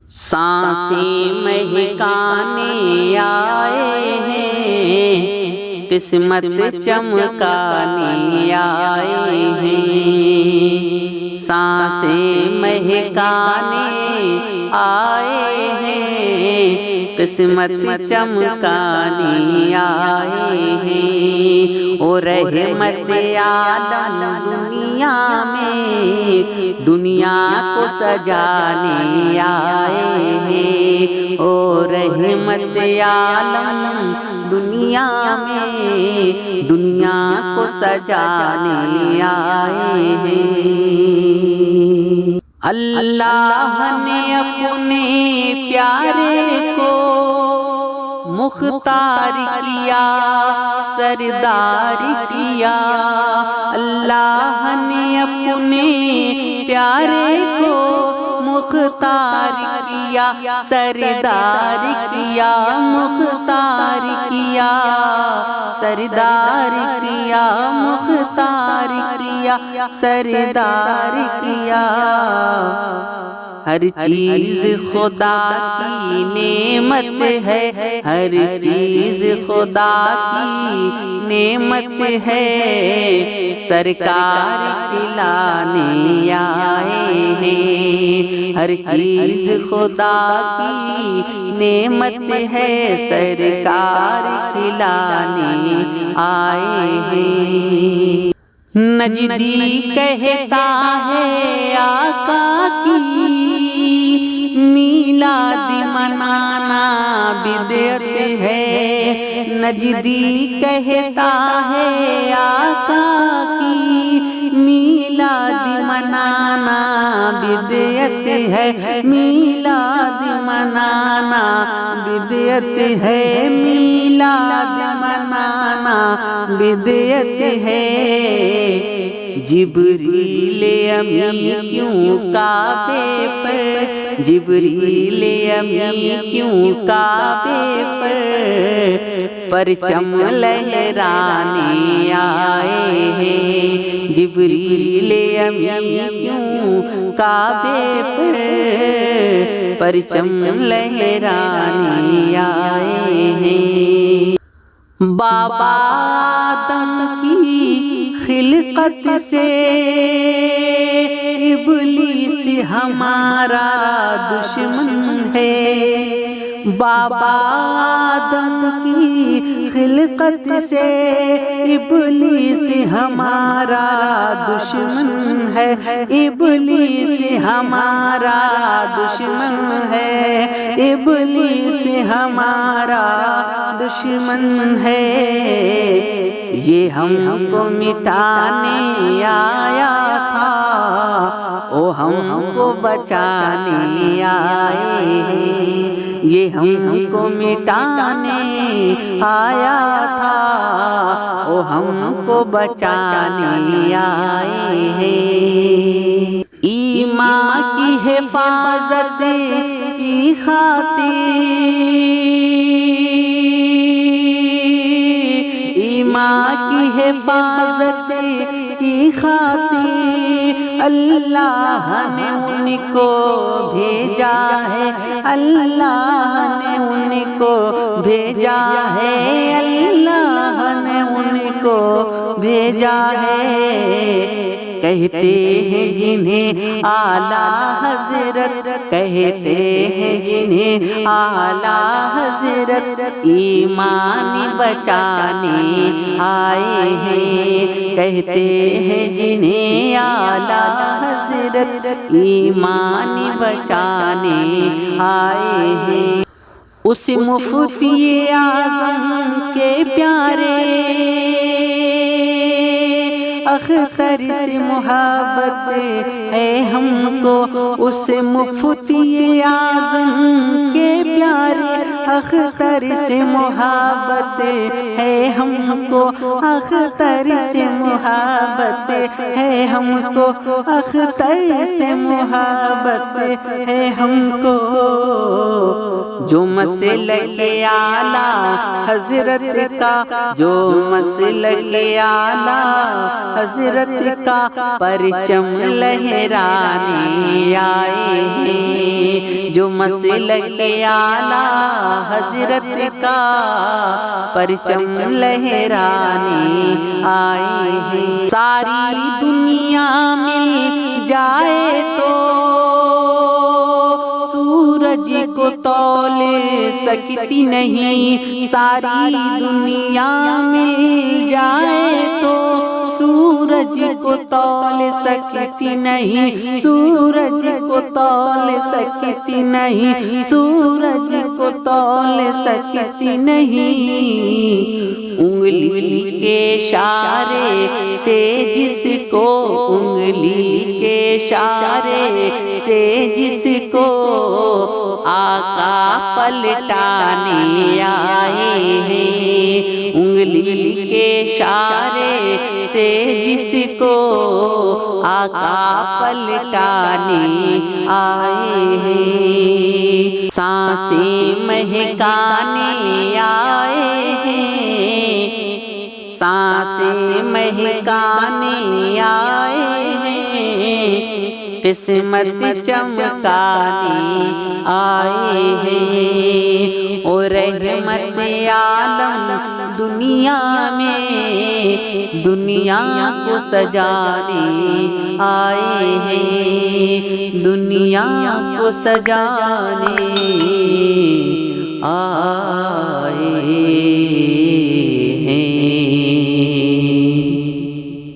سانسیں مہکانے آئے ہیں، قسمت چمکانے آئے ہیں، سانسیں مہکانے آئے ہیں، قسمت چمکانے آئے ہیں، او رحمت عالم دنیا میں دنیا کو سجانے آئے ہیں، او رحمت عالم دنیا میں دنیا کو سجانے آئے ہیں۔ اللہ نے اپنے پیارے کو مختار کیا، سردار کیا، اللہ نے اپنے پیارے کو مختار کیا، سردار کیا، مختار کیا، سردار کیا، مختار کیا، سردار کیا۔ ہر چیز خدا کی نعمت ہے، ہر چیز خدا کی نعمت ہے، سرکار کھلانے آئے ہیں، ہر چیز خدا کی نعمت ہے، سرکار کھلانے آئے ہیں۔ نجدی کہتا ہے آقا کی میلاد منانا بدعت ہے، نجدی کہتا ہے آقا کی میلاد منانا بدعت ہے، میلاد منانا بدعت ہے، میلاد منانا بدعت ہے۔ جبریل امین کیوں کعبے پر، جبریل امین کیوں کعبے پر پرچم لہرانے آئے ہیں، جبریل امین کیوں کعبے پر پرچم لہرانے آئے ہیں۔ بابا آدم کی خلقت سے ابلیس ہمارا دشمن ہے، بابا آدم کی خلقت سے ابلیس ہمارا دشمن ہے، ابلیس ہمارا دشمن ہے، ابلیس ہمارا دشمن ہے، یہ ہم کو مٹانے آیا تھا، او ہم کو بچانے آئے ہیں، یہ ہم کو مٹانے آیا تھا، او ہم کو بچانے آئے ہیں۔ ایمان کی حفاظت کی خاطر، ایمان کی حفاظت کی خاطر اللہ نے ان کو بھیجا ہے، اللہ نے ان کو بھیجا ہے، اللہ نے ان کو بھیجا ہے۔ کہتے ہیں جنہیں اعلیٰ حضرت، کہتے ہیں جنہیں اعلیٰ حضرت ایمان بچانے آئے ہیں، کہتے ہیں جنہیں اعلیٰ حضرت ایمان بچانے آئے ہیں۔ اس مفتی اعظم کے پیارے اختر سے محبت ہے ہم کو، اس مفتی اعظم کے پیارے اختر سے محبت ہے ہم کو، اختر سے محبت ہے ہم کو، اختر سے محبت ہے ہم کو۔ جو مسلک اعلیٰ حضرت کا، جو مسلک اعلیٰ حضرت کا پرچم لہرانے آئے ہیں، جو مسلک اعلیٰ حضرت کا پرچم لہرانے آئے ہیں۔ ساری دنیا مل جائے تو سورج کو تول سکتی نہیں، ساری دنیا مل جائے تو سورج کو تول سکتی نہیں، سورج کو تول سکتی نہیں، سورج کو تول سکتی نہیں۔ انگلی کے اشارے سے جس کو، انگلی کے اشارے سے جس کو آقا پلٹانے آئے ہیں، انگلی کے اشارے سے جس کو آقا پلٹانے آئے ہیں، سانسیں مہکانے آئے ہیں، سانسیں مہکانے آئے ہیں، قسمت چمکانے آئے ہیں، اور رحمت عالم دنیا میں دنیا کو سجانے آئے ہیں، دنیا کو سجانے آئے